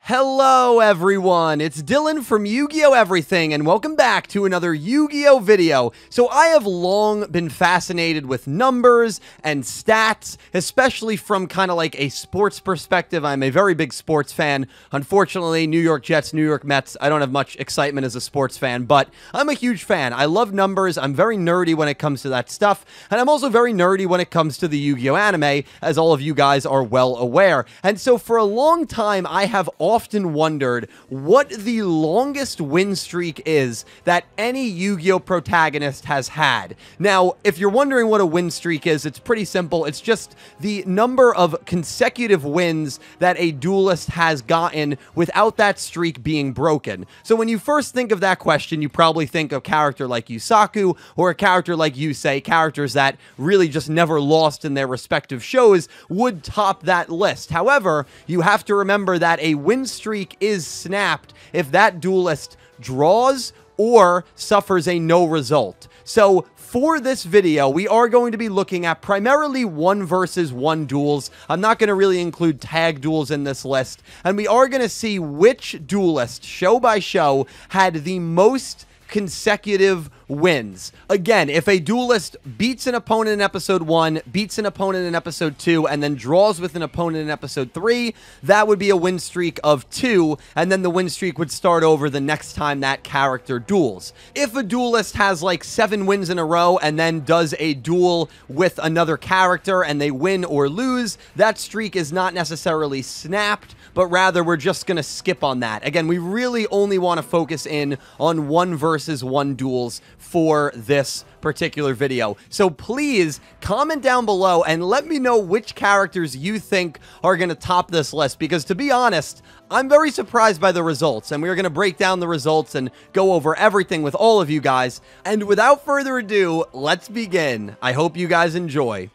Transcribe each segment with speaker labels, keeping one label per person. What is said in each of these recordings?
Speaker 1: Hello everyone, it's Dylan from Yu-Gi-Oh! Everything, and welcome back to another Yu-Gi-Oh! Video. So I have long been fascinated with numbers and stats, especially from kind of like a sports perspective. I'm a very big sports fan. Unfortunately, New York Jets, New York Mets, I don't have much excitement as a sports fan, but I'm a huge fan. I love numbers, I'm very nerdy when it comes to that stuff, and I'm also very nerdy when it comes to the Yu-Gi-Oh! Anime, as all of you guys are well aware. And so for a long time, I have often wondered what the longest win streak is that any Yu-Gi-Oh! Protagonist has had. Now, if you're wondering what a win streak is, it's pretty simple. It's just the number of consecutive wins that a duelist has gotten without that streak being broken. So when you first think of that question, you probably think of a character like Yusaku or a character like Yusei, characters that really just never lost in their respective shows would top that list. However, you have to remember that a win streak is snapped if that duelist draws or suffers a no result. So for this video, we are going to be looking at primarily 1 versus 1 duels. I'm not going to really include tag duels in this list, and we are going to see which duelist, show by show, had the most consecutive wins. Again, if a duelist beats an opponent in episode 1, beats an opponent in episode 2, and then draws with an opponent in episode 3, that would be a win streak of 2, and then the win streak would start over the next time that character duels. If a duelist has like 7 wins in a row and then does a duel with another character and they win or lose, that streak is not necessarily snapped, but rather we're just going to skip on that. Again, we really only want to focus in on 1 versus 1 duels for this particular video. So please comment down below and let me know which characters you think are going to top this list, because to be honest, I'm very surprised by the results, and we're going to break down the results and go over everything with all of you guys. And without further ado, let's begin. I hope you guys enjoy.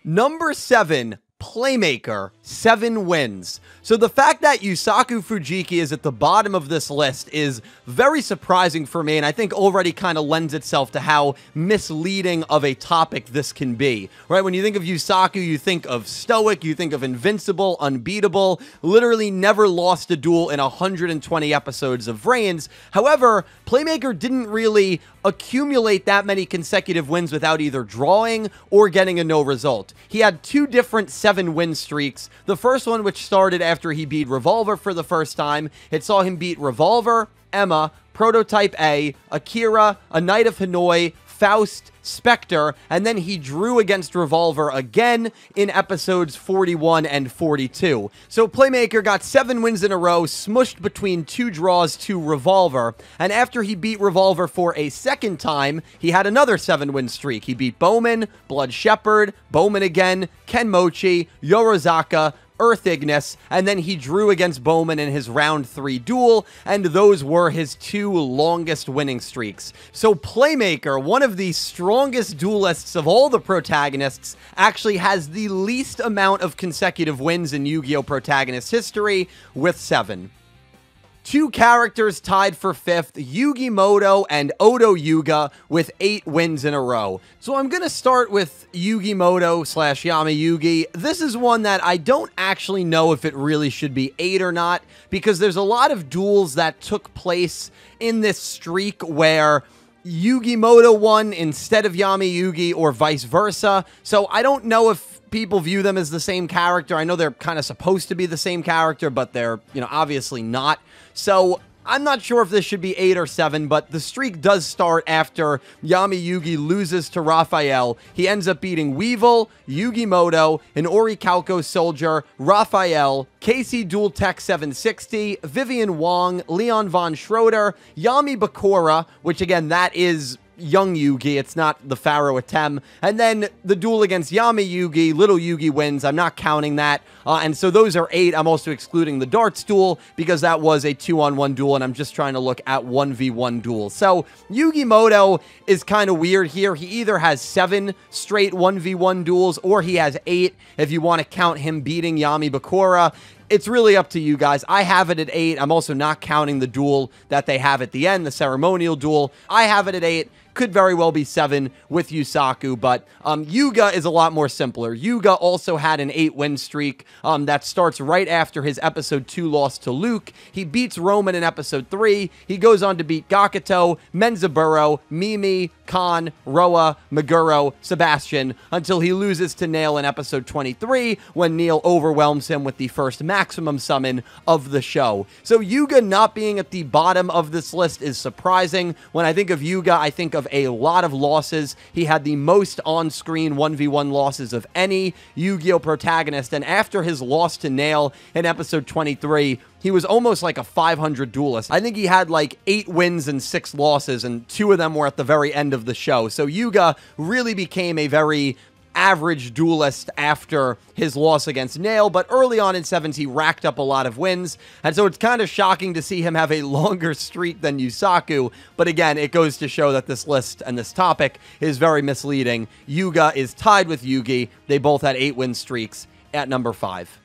Speaker 1: Number 7. Playmaker, 7 wins. So the fact that Yusaku Fujiki is at the bottom of this list is very surprising for me, and I think already kind of lends itself to how misleading of a topic this can be, right? When you think of Yusaku, you think of stoic, you think of invincible, unbeatable, literally never lost a duel in 120 episodes of reigns. However, Playmaker didn't really accumulate that many consecutive wins without either drawing or getting a no result. He had 2 different 7-win streaks. The first one, which started after he beat Revolver for the first time, it saw him beat Revolver, Emma, Prototype A, Akira, A Knight of Hanoi, Faust, Spectre, and then he drew against Revolver again in episodes 41 and 42. So Playmaker got 7 wins in a row, smushed between 2 draws to Revolver, and after he beat Revolver for a second time, he had another 7-win streak. He beat Bowman, Blood Shepherd, Bowman again, Ken Mochi, Yorozaka, Earth Ignis, and then he drew against Bowman in his round 3 duel, and those were his 2 longest winning streaks. So Playmaker, one of the strongest duelists of all the protagonists, actually has the least amount of consecutive wins in Yu-Gi-Oh! Protagonist history, with 7. 2 characters tied for 5th, Yugi Moto and Odo Yuga, with 8 wins in a row. So I'm going to start with Yugi Moto / Yama Yugi. This is one that I don't actually know if it really should be 8 or not, because there's a lot of duels that took place in this streak where Yugi Moto won instead of Yama Yugi or vice versa. So I don't know if people view them as the same character. I know they're kind of supposed to be the same character, but they're, obviously not. So I'm not sure if this should be 8 or 7, but the streak does start after Yama Yugi loses to Raphael. He ends up beating Weevil, Yugi Moto, an Orichalco Soldier, Raphael, Casey Dual Tech 760, Vivian Wong, Leon Von Schroeder, Yami Bakura, which again, that is young Yugi, it's not the Pharaoh Atem, and then the duel against Yama Yugi, Little Yugi wins, I'm not counting that, and so those are 8, I'm also excluding the darts duel, because that was a 2-on-1 duel, and I'm just trying to look at 1v1 duels. So, Yugi Moto is kind of weird here, he either has 7 straight 1v1 duels, or he has 8, if you want to count him beating Yami Bakura. It's really up to you guys. I have it at 8. I'm also not counting the duel that they have at the end, the ceremonial duel. I have it at 8. could very well be 7 with Yusaku, but Yuga is a lot more simpler. Yuga also had an 8-win streak that starts right after his episode 2 loss to Luke. He beats Roman in episode 3. He goes on to beat Gakuto, Menzaburo, Mimi, Khan, Roa, Meguro, Sebastian, until he loses to Nail in episode 23 when Neil overwhelms him with the first maximum summon of the show. So Yuga not being at the bottom of this list is surprising. When I think of Yuga, I think of a lot of losses. He had the most on-screen 1v1 losses of any Yu-Gi-Oh! Protagonist, and after his loss to Nail in episode 23, he was almost like a 500 duelist. I think he had like 8 wins and 6 losses, and 2 of them were at the very end of the show. So Yuga really became a very average duelist after his loss against Nail, but early on in Sevens, he racked up a lot of wins, and so it's kind of shocking to see him have a longer streak than Yusaku, but again, it goes to show that this list and this topic is very misleading. Yuga is tied with Yugi. They both had 8-win streaks at number 5.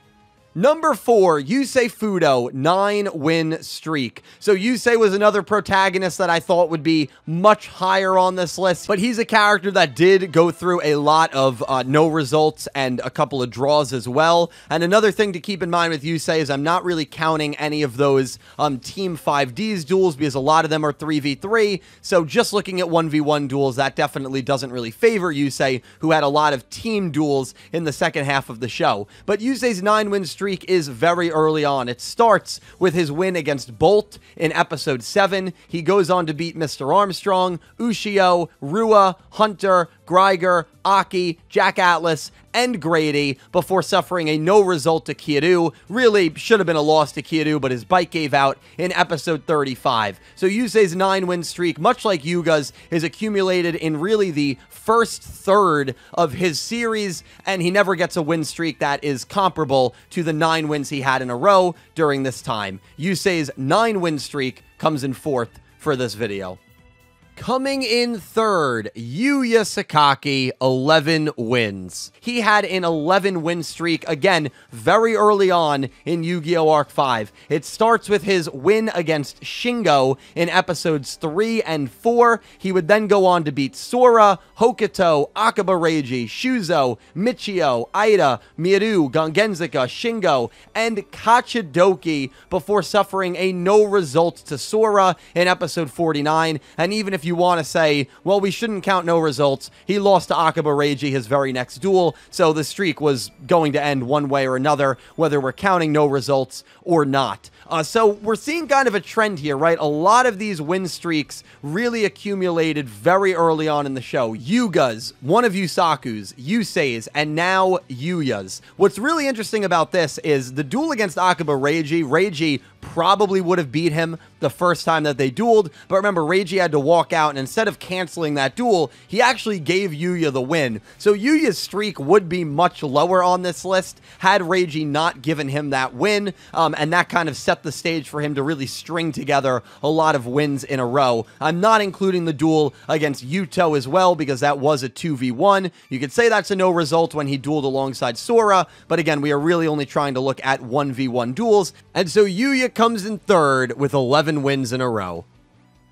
Speaker 1: Number 4, Yusei Fudo, 9-win streak. So Yusei was another protagonist that I thought would be much higher on this list, but he's a character that did go through a lot of no results and a couple of draws as well. And another thing to keep in mind with Yusei is I'm not really counting any of those Team 5Ds duels because a lot of them are 3v3. So just looking at 1v1 duels, that definitely doesn't really favor Yusei, who had a lot of team duels in the second half of the show. But Yusei's 9-win streak is very early on. It starts with his win against Bolt in episode 7. He goes on to beat Mr. Armstrong, Ushio, Rua, Hunter, Greiger, Aki, Jack Atlas, and Grady before suffering a no result to Kiryu. Really should have been a loss to Kiryu, but his bike gave out in episode 35. So Yusei's 9-win streak, much like Yuga's, is accumulated in really the first third of his series, and he never gets a win streak that is comparable to the 9 wins he had in a row during this time. Yusei's 9-win streak comes in 4th for this video. Coming in 3rd, Yuya Sakaki, 11 wins. He had an 11-win streak, again, very early on in Yu-Gi-Oh! Arc 5. It starts with his win against Shingo in episodes 3 and 4. He would then go on to beat Sora, Hokuto, Akaba Reiji, Shuzo, Michio, Aida, Miru, Gangenzaka, Shingo, and Kachidoki before suffering a no result to Sora in episode 49. And even if you want to say, well, we shouldn't count no results, he lost to Akaba Reiji his very next duel, so the streak was going to end one way or another, whether we're counting no results or not. So we're seeing kind of a trend here, right? A lot of these win streaks really accumulated very early on in the show. Yuga's, one of Yusaku's, Yusei's, and now Yuya's. What's really interesting about this is the duel against Akaba Reiji. Reiji probably would have beat him the first time that they dueled, but remember, Reiji had to walk out, and instead of canceling that duel, he actually gave Yuya the win. So Yuya's streak would be much lower on this list had Reiji not given him that win, and that kind of set the stage for him to really string together a lot of wins in a row. I'm not including the duel against Yuto as well, because that was a 2v1. You could say that's a no result when he dueled alongside Sora, but again, we are really only trying to look at 1v1 duels, and so Yuya comes in 3rd with 11 wins in a row.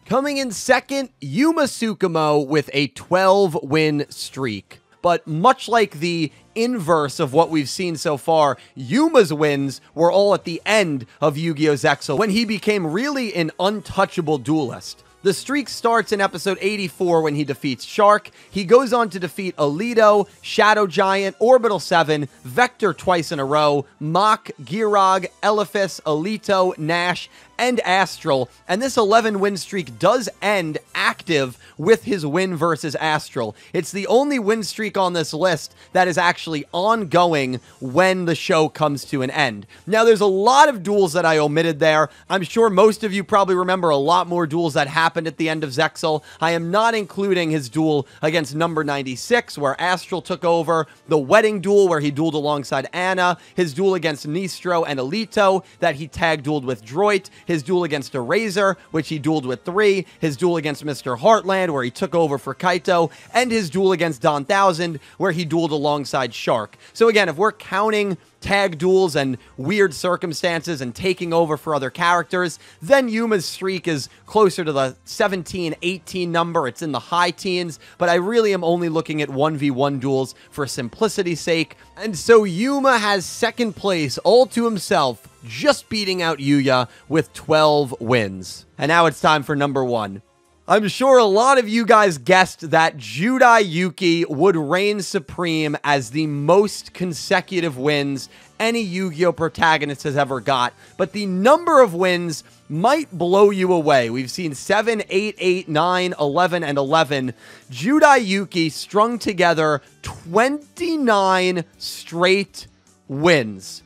Speaker 1: Coming in 2nd, Yuma Tsukumo with a 12-win streak. But much like the inverse of what we've seen so far, Yuma's wins were all at the end of Yu-Gi-Oh! Zexal, when he became really an untouchable duelist. The streak starts in episode 84 when he defeats Shark. He goes on to defeat Alito, Shadow Giant, Orbital 7, Vector twice in a row, Mach, Girog, Elephas, Alito, Nash, and Astral, and this 11-win streak does end active with his win versus Astral. It's the only win streak on this list that is actually ongoing when the show comes to an end. Now, there's a lot of duels that I omitted there. I'm sure most of you probably remember a lot more duels that happened at the end of Zexal. I am not including his duel against number 96, where Astral took over, the wedding duel where he dueled alongside Anna, his duel against Nistro and Alito that he tag dueled with Droit, his duel against Eraser, which he dueled with 3, his duel against Mr. Heartland, where he took over for Kaito, and his duel against Don 1000, where he dueled alongside Shark. So again, if we're counting tag duels and weird circumstances and taking over for other characters, then Yuma's streak is closer to the 17, 18 number. It's in the high teens, but I really am only looking at 1v1 duels for simplicity's sake. And so Yuma has second place all to himself, just beating out Yuya with 12 wins. And now it's time for number 1. I'm sure a lot of you guys guessed that Judai Yuki would reign supreme as the most consecutive wins any Yu-Gi-Oh! Protagonist has ever got, but the number of wins might blow you away. We've seen 7, 8, 8, 9, 11, and 11. Judai Yuki strung together 29 straight wins.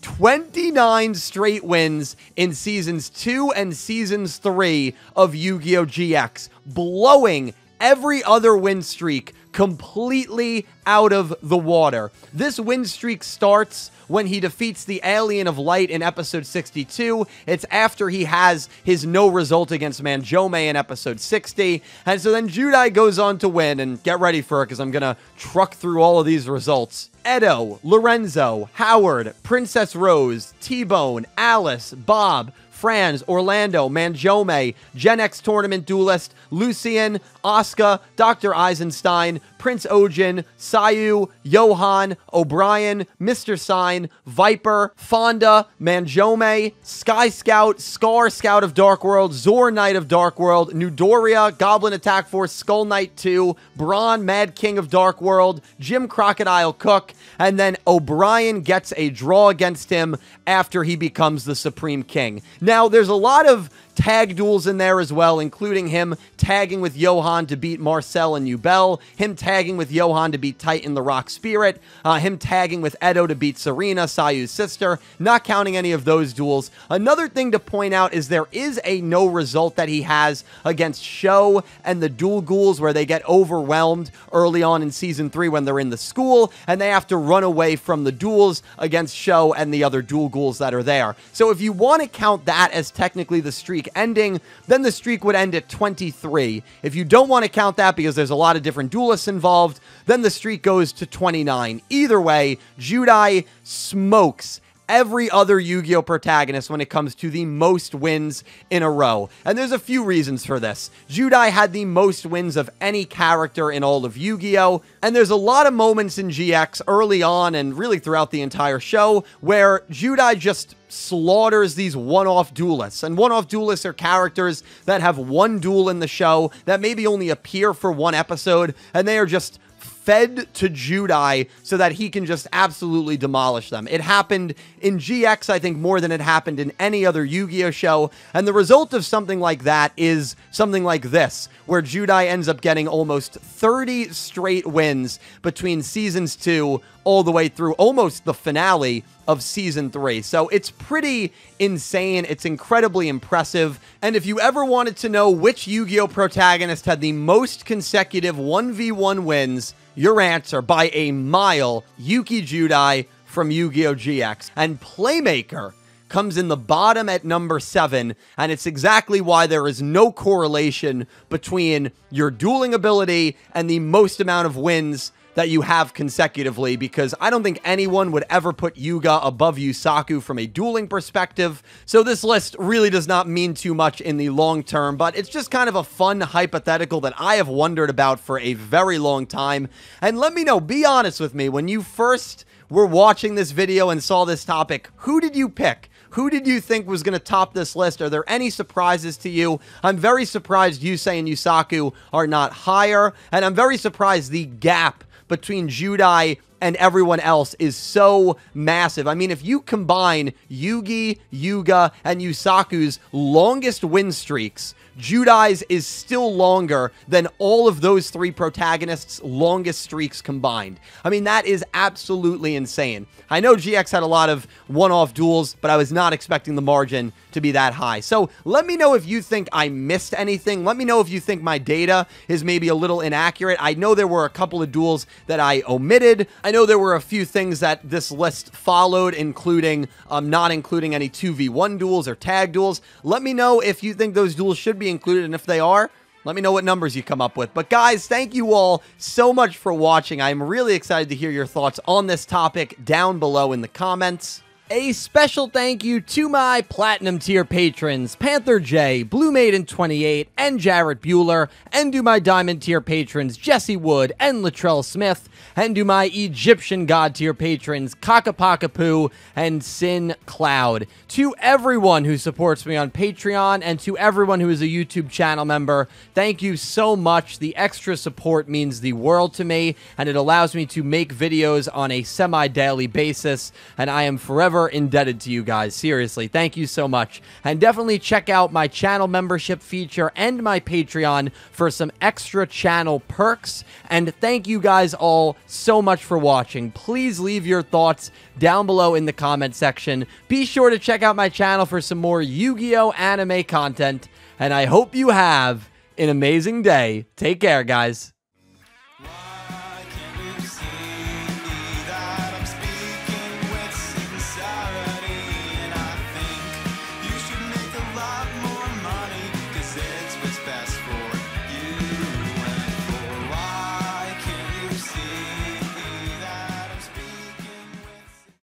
Speaker 1: 29 straight wins in Seasons 2 and Seasons 3 of Yu-Gi-Oh! GX, blowing every other win streak completely out of the water. This win streak starts when he defeats the Alien of Light in episode 62. It's after he has his no result against Manjome in episode 60. And so then Judai goes on to win, and get ready for it because I'm going to truck through all of these results. Edo, Lorenzo, Howard, Princess Rose, T-Bone, Alice, Bob, Franz, Orlando, Manjome, Gen X Tournament Duelist, Lucian, Asuka, Dr. Eisenstein, Prince Ojin, Sayu, Johan, O'Brien, Mr. Sign, Viper, Fonda, Manjome, Sky Scout, Scar Scout of Dark World, Zor Knight of Dark World, Nudoria, Goblin Attack Force, Skull Knight 2, Braun, Mad King of Dark World, Jim Crocodile Cook, and then O'Brien gets a draw against him after he becomes the Supreme King. Now, there's a lot of tag duels in there as well, including him tagging with Johan to beat Marcel and Ubel, him tagging with Johan to beat Titan the Rock Spirit, him tagging with Edo to beat Serena, Sayu's sister, not counting any of those duels. Another thing to point out is there is a no result that he has against Sho and the Duel Ghouls, where they get overwhelmed early on in Season 3 when they're in the school, and they have to run away from the duels against Sho and the other Duel Ghouls that are there. So if you want to count that as technically the streak ending, then the streak would end at 23. If you don't want to count that because there's a lot of different duelists involved, then the streak goes to 29. Either way, Judai smokes every other Yu-Gi-Oh! Protagonist when it comes to the most wins in a row. And there's a few reasons for this. Judai had the most wins of any character in all of Yu-Gi-Oh! And there's a lot of moments in GX early on and really throughout the entire show where Judai just slaughters these one-off duelists. And one-off duelists are characters that have one duel in the show that maybe only appear for one episode, and they are just fed to Judai so that he can just absolutely demolish them. It happened in GX, I think, more than it happened in any other Yu-Gi-Oh! Show, and the result of something like that is something like this, where Judai ends up getting almost 30 straight wins between Seasons 2 all the way through almost the finale of Season 3. So it's pretty insane. It's incredibly impressive. And if you ever wanted to know which Yu-Gi-Oh! Protagonist had the most consecutive 1v1 wins, your answer by a mile, Yuki Judai from Yu-Gi-Oh! GX. And Playmaker comes in the bottom at number 7, and it's exactly why there is no correlation between your dueling ability and the most amount of wins that you have consecutively, because I don't think anyone would ever put Yuga above Yusaku from a dueling perspective. So this list really does not mean too much in the long term, but it's just kind of a fun hypothetical that I have wondered about for a very long time. And let me know, be honest with me, when you first were watching this video and saw this topic, who did you pick? Who did you think was going to top this list? Are there any surprises to you? I'm very surprised Yusei and Yusaku are not higher, and I'm very surprised the gap between Judai and everyone else is so massive. I mean, if you combine Yugi, Yuga, and Yusaku's longest win streaks, Judai's is still longer than all of those three protagonists' longest streaks combined. I mean, that is absolutely insane. I know GX had a lot of one-off duels, but I was not expecting the margin to be that high. So let me know if you think I missed anything. Let me know if you think my data is maybe a little inaccurate. I know there were a couple of duels that I omitted. I know know there were a few things that this list followed, including not including any 2v1 duels or tag duels. Let me know if you think those duels should be included, and if they are, let me know what numbers you come up with. But guys, thank you all so much for watching. I'm really excited to hear your thoughts on this topic down below in the comments. A special thank you to my Platinum tier patrons, Panther J, Blue Maiden 28, and Jarrett Buller, and to my Diamond tier patrons, Jesse Wood and Latrell Smith, and to my Egyptian God tier patrons, Ccapacappuuu and Syn Cloud. To everyone who supports me on Patreon, and to everyone who is a YouTube channel member, thank you so much. The extra support means the world to me, and it allows me to make videos on a semi-daily basis, and I am forever indebted to you guys. Seriously, thank you so much. And definitely check out my channel membership feature and my Patreon for some extra channel perks. And thank you guys all so much for watching. Please leave your thoughts down below in the comment section. Be sure to check out my channel for some more Yu-Gi-Oh anime content. And I hope you have an amazing day. Take care, guys.